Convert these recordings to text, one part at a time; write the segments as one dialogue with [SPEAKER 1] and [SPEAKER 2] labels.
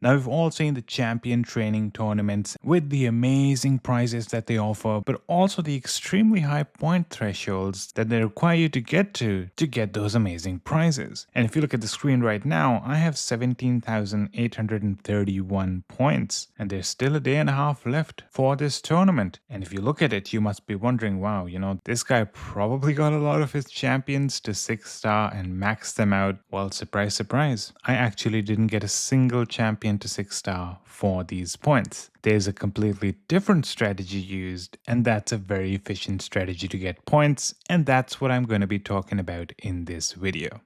[SPEAKER 1] Now, we've all seen the champion training tournaments with the amazing prizes that they offer, but also the extremely high point thresholds that they require you to get those amazing prizes. And if you look at the screen right now, I have 17,831 points, and there's still a day and a half left for this tournament. And if you look at it, you must be wondering, wow, this guy probably got a lot of his champions to 6-star and maxed them out. Well, surprise, surprise, I actually didn't get a single champion to 6-star for these points. There's a completely different strategy used, and that's a very efficient strategy to get points, and that's what I'm going to be talking about in this video.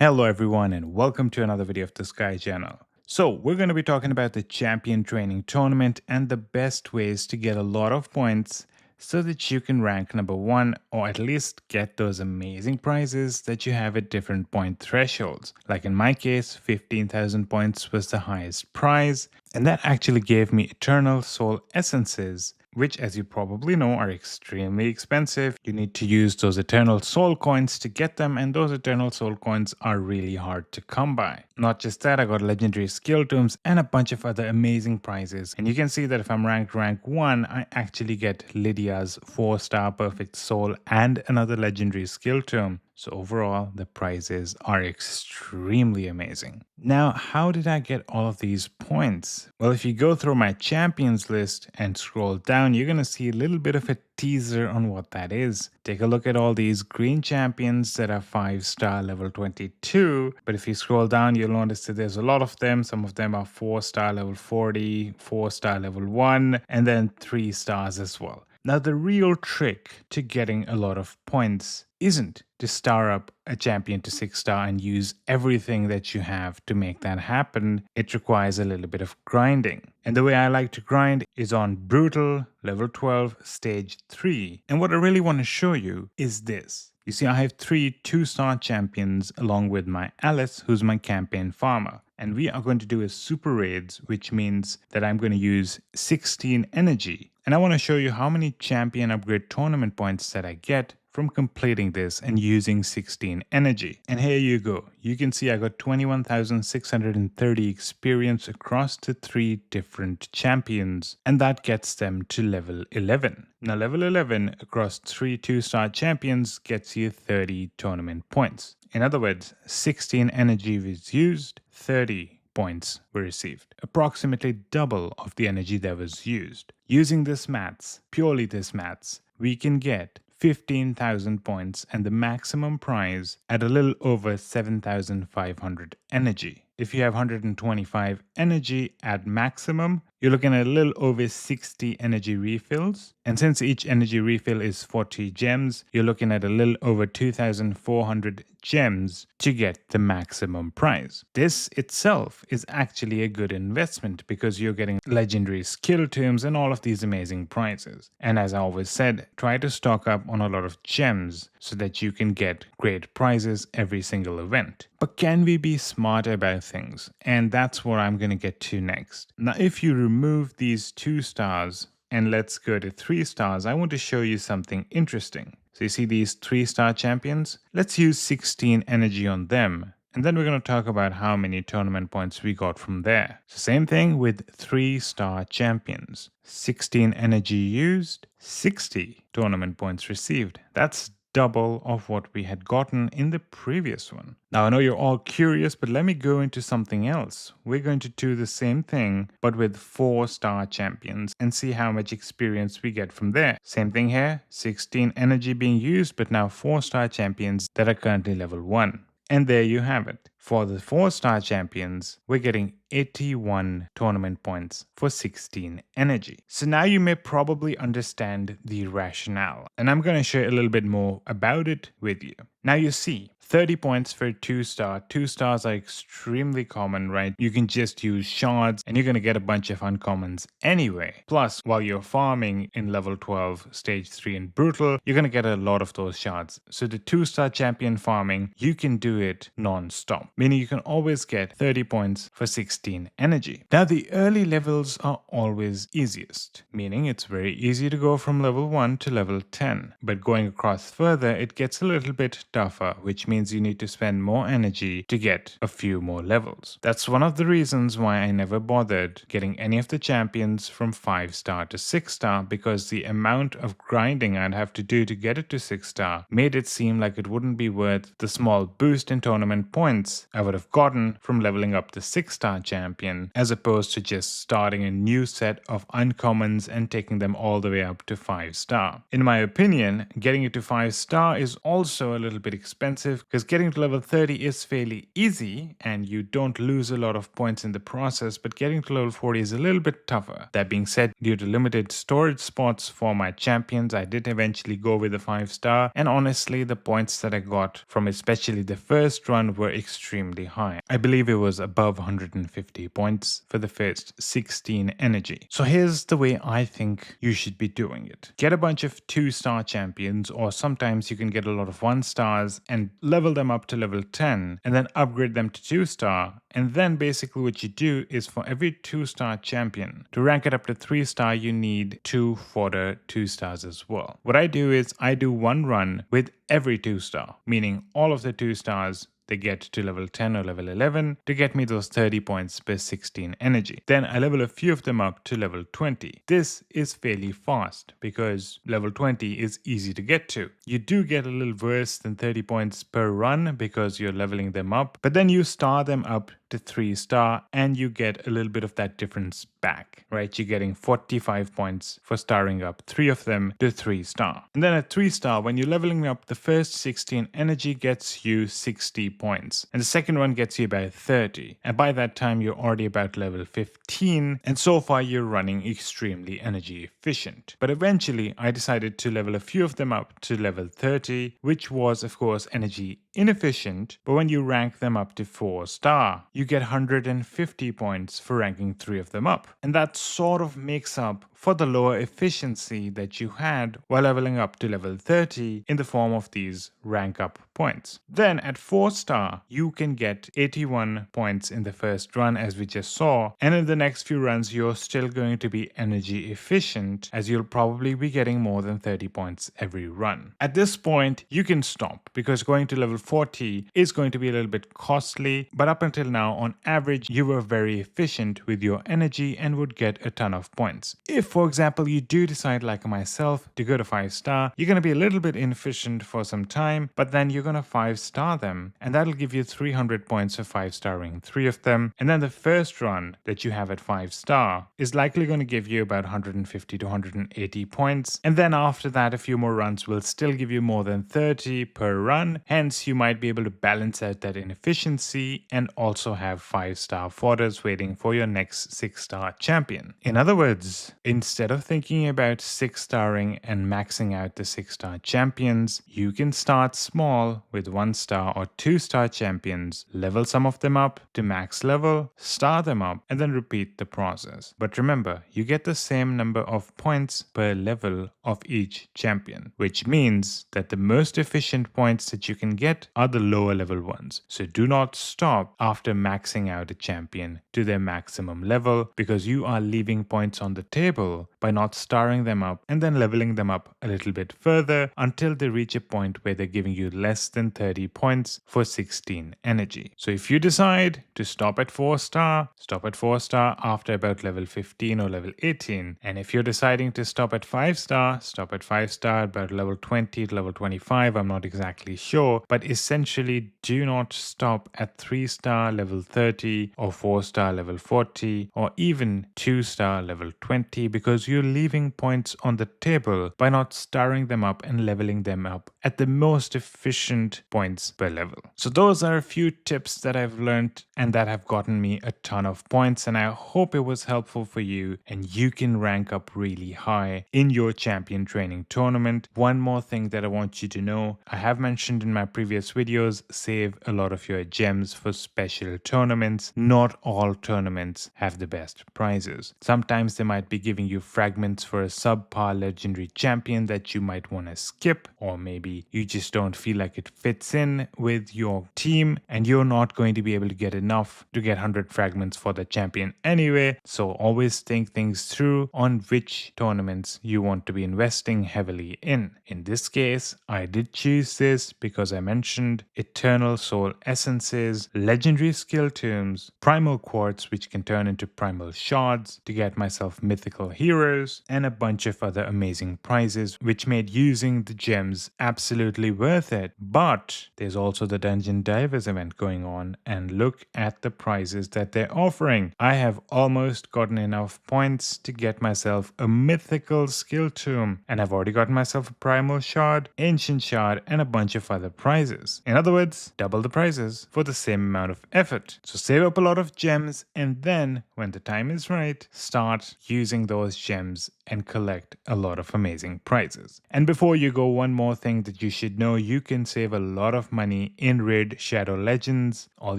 [SPEAKER 1] Hello everyone, and welcome to another video of the Sky channel. So we're going to be talking about the champion training tournament and the best ways to get a lot of points so that you can rank number 1 or at least get those amazing prizes that you have at different point thresholds. Like in my case, 15,000 points was the highest prize, and that actually gave me Eternal Soul Essences, which, as you probably know, are extremely expensive. You need to use those Eternal Soul coins to get them, and those Eternal Soul coins are really hard to come by. Not just that, I got legendary skill tombs and a bunch of other amazing prizes. And you can see that if I'm ranked rank 1, I actually get Lydia's 4-star perfect soul and another legendary skill tomb. So overall, the prizes are extremely amazing. Now, how did I get all of these points? Well, if you go through my champions list and scroll down, you're going to see a little bit of a teaser on what that is. Take a look at all these green champions that are 5-star level 22. But if you scroll down, you'll notice that there's a lot of them. Some of them are 4-star level 40, 4-star level 1, and then 3 stars as well. Now, the real trick to getting a lot of points isn't to star up a champion to 6-star and use everything that you have to make that happen. It requires a little bit of grinding. And the way I like to grind is on Brutal, level 12, stage 3. And what I really want to show you is this. You see, I have 3 2-star champions along with my Alice, who's my campaign farmer. And we are going to do a super raids, which means that I'm going to use 16 energy. And I want to show you how many champion upgrade tournament points that I get from completing this and using 16 energy. And here you go. You can see I got 21,630 experience across the 3 different champions, and that gets them to level 11. Now level 11 across 3 2-star champions gets you 30 tournament points. In other words, 16 energy was used, 30 points were received. Approximately double of the energy that was used. Using this maths, purely this maths, we can get 15,000 points and the maximum prize at a little over 7,500 energy. If you have 125 energy at maximum, you're looking at a little over 60 energy refills. And since each energy refill is 40 gems, you're looking at a little over 2,400 gems to get the maximum prize. This itself is actually a good investment because you're getting legendary skill tombs and all of these amazing prizes. And as I always said, try to stock up on a lot of gems so that you can get great prizes every single event. But can we be smart about things? And that's what I'm going to get to next. Now, if you remove these 2 stars and let's go to 3 stars, I want to show you something interesting. So you see these 3-star champions? Let's use 16 energy on them. And then we're going to talk about how many tournament points we got from there. So same thing with 3-star champions. 16 energy used, 60 tournament points received. That's double of what we had gotten in the previous one. Now, I know you're all curious, but let me go into something else. We're going to do the same thing, but with 4-star champions and see how much experience we get from there. Same thing here, 16 energy being used, but now 4-star champions that are currently level 1. And there you have it. For the 4-star champions, we're getting 81 tournament points for 16 energy. So now you may probably understand the rationale, and I'm going to share a little bit more about it with you. Now you see, 30 points for a 2-star. 2 stars are extremely common, right? You can just use shards and you're going to get a bunch of uncommons anyway. Plus, while you're farming in level 12, stage 3 and brutal, you're going to get a lot of those shards. So the 2-star champion farming, you can do it non-stop. meaning you can always get 30 points for 16 energy. Now the early levels are always easiest, meaning it's very easy to go from level 1 to level 10, but going across further it gets a little bit tougher, which means you need to spend more energy to get a few more levels. That's one of the reasons why I never bothered getting any of the champions from 5-star to 6-star, because the amount of grinding I'd have to do to get it to 6-star made it seem like it wouldn't be worth the small boost in tournament points I would have gotten from leveling up the 6-star champion, as opposed to just starting a new set of uncommons and taking them all the way up to 5-star. In my opinion, getting it to 5-star is also a little bit expensive, because getting to level 30 is fairly easy and you don't lose a lot of points in the process, but getting to level 40 is a little bit tougher. That being said, due to limited storage spots for my champions, I did eventually go with the 5-star, and honestly the points that I got from especially the first run were extremely high. I believe it was above 150 points for the first 16 energy. So here's the way I think you should be doing it. Get a bunch of 2-star champions, or sometimes you can get a lot of 1-stars and level them up to level 10 and then upgrade them to 2-star. And then basically what you do is for every 2-star champion, to rank it up to 3-star, you need 2 fodder 2-stars as well. What I do is I do one run with every 2-star, meaning all of the 2-stars they get to level 10 or level 11 to get me those 30 points per 16 energy. Then I level a few of them up to level 20. This is fairly fast because level 20 is easy to get to. You do get a little worse than 30 points per run because you're leveling them up, but then you star them up to 3-star and you get a little bit of that difference back, right? You're getting 45 points for starring up 3 of them to 3-star. And then at 3-star, when you're leveling up, the first 16 energy gets you 60 points and the second one gets you about 30, and by that time you're already about level 15, and so far you're running extremely energy efficient. But eventually I decided to level a few of them up to level 30, which was of course energy inefficient, but when you rank them up to 4-star, you get 150 points for ranking 3 of them up. And that sort of makes up for the lower efficiency that you had while leveling up to level 30 in the form of these rank up points. Then at 4-star, you can get 81 points in the first run as we just saw, and in the next few runs you're still going to be energy efficient as you'll probably be getting more than 30 points every run. At this point, you can stop because going to level 40 is going to be a little bit costly, but up until now, on average, you were very efficient with your energy and would get a ton of points. If, for example, you do decide, like myself, to go to 5-star, you're going to be a little bit inefficient for some time, but then you're going to 5-star them, and that'll give you 300 points for 5-starring 3 of them. And then the first run that you have at 5-star is likely going to give you about 150 to 180 points, and then after that, a few more runs will still give you more than 30 per run. Hence, you might be able to balance out that inefficiency and also have 5-star fodders waiting for your next 6-star champion. In other words, instead of thinking about 6-starring and maxing out the 6-star champions, you can start small with 1-star or 2-star champions, level some of them up to max level, star them up, and then repeat the process. But remember, you get the same number of points per level of each champion, which means that the most efficient points that you can get are the lower level ones. So do not stop after maxing out a champion to their maximum level, because you are leaving points on the table by not starring them up and then leveling them up a little bit further until they reach a point where they're giving you less than 30 points for 16 energy. So if you decide to stop at 4-star, stop at 4-star after about level 15 or level 18. And if you're deciding to stop at 5-star, stop at 5-star about level 20 to level 25, I'm not exactly sure, but essentially do not stop at 3-star level 30 or 4-star level 40 or even 2-star level 20, because you're leaving points on the table by not starring them up and leveling them up at the most efficient points per level. So those are a few tips that I've learned and that have gotten me a ton of points, and I hope it was helpful for you and you can rank up really high in your champion training tournament. One more thing that I want you to know, I have mentioned in my previous videos, save a lot of your gems for special tournaments. Not all tournaments have the best prizes. Sometimes they might be giving you fragments for a subpar legendary champion that you might want to skip, or maybe you just don't feel like it fits in with your team and you're not going to be able to get enough to get 100 fragments for the champion anyway. So always think things through on which tournaments you want to be investing heavily in. In this case, I did choose this because I mentioned Eternal Soul Essences, Legendary Skill Tombs, Primal Quartz, which can turn into Primal Shards to get myself mythical heroes, and a bunch of other amazing prizes, which made using the gems absolutely worth it. But there's also the Dungeon Divers event going on, and look at the prizes that they're offering. I have almost gotten enough points to get myself a mythical skill tomb, and I've already gotten myself a Primal Shard, Ancient Shard, and a bunch of other prizes. In other words, double the prizes for the same amount of effort. So save up a lot of gems, and then when the time is right, start using those gems and collect a lot of amazing prizes. And before you go, one more thing that you should know: you can save a lot of money in Raid Shadow Legends. All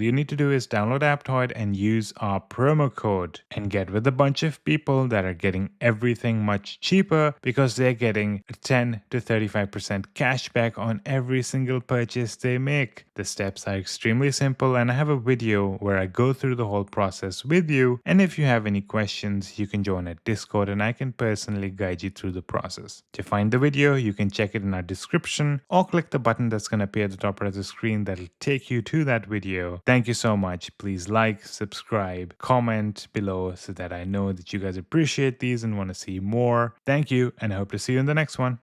[SPEAKER 1] you need to do is download Aptoide and use our promo code and get with a bunch of people that are getting everything much cheaper, because they're getting a 10 to 35% cashback on every single purchase they make. The steps are extremely simple, and I have a video where I go through the whole process with you. And if you have any questions, you can join our Discord and I can personally guide you through the process. To find the video, you can check it in our description or click the button that's going to appear at the top right of the screen that'll take you to that video. Thank you so much. Please like, subscribe, comment below so that I know that you guys appreciate these and want to see more. Thank you, and I hope to see you in the next one.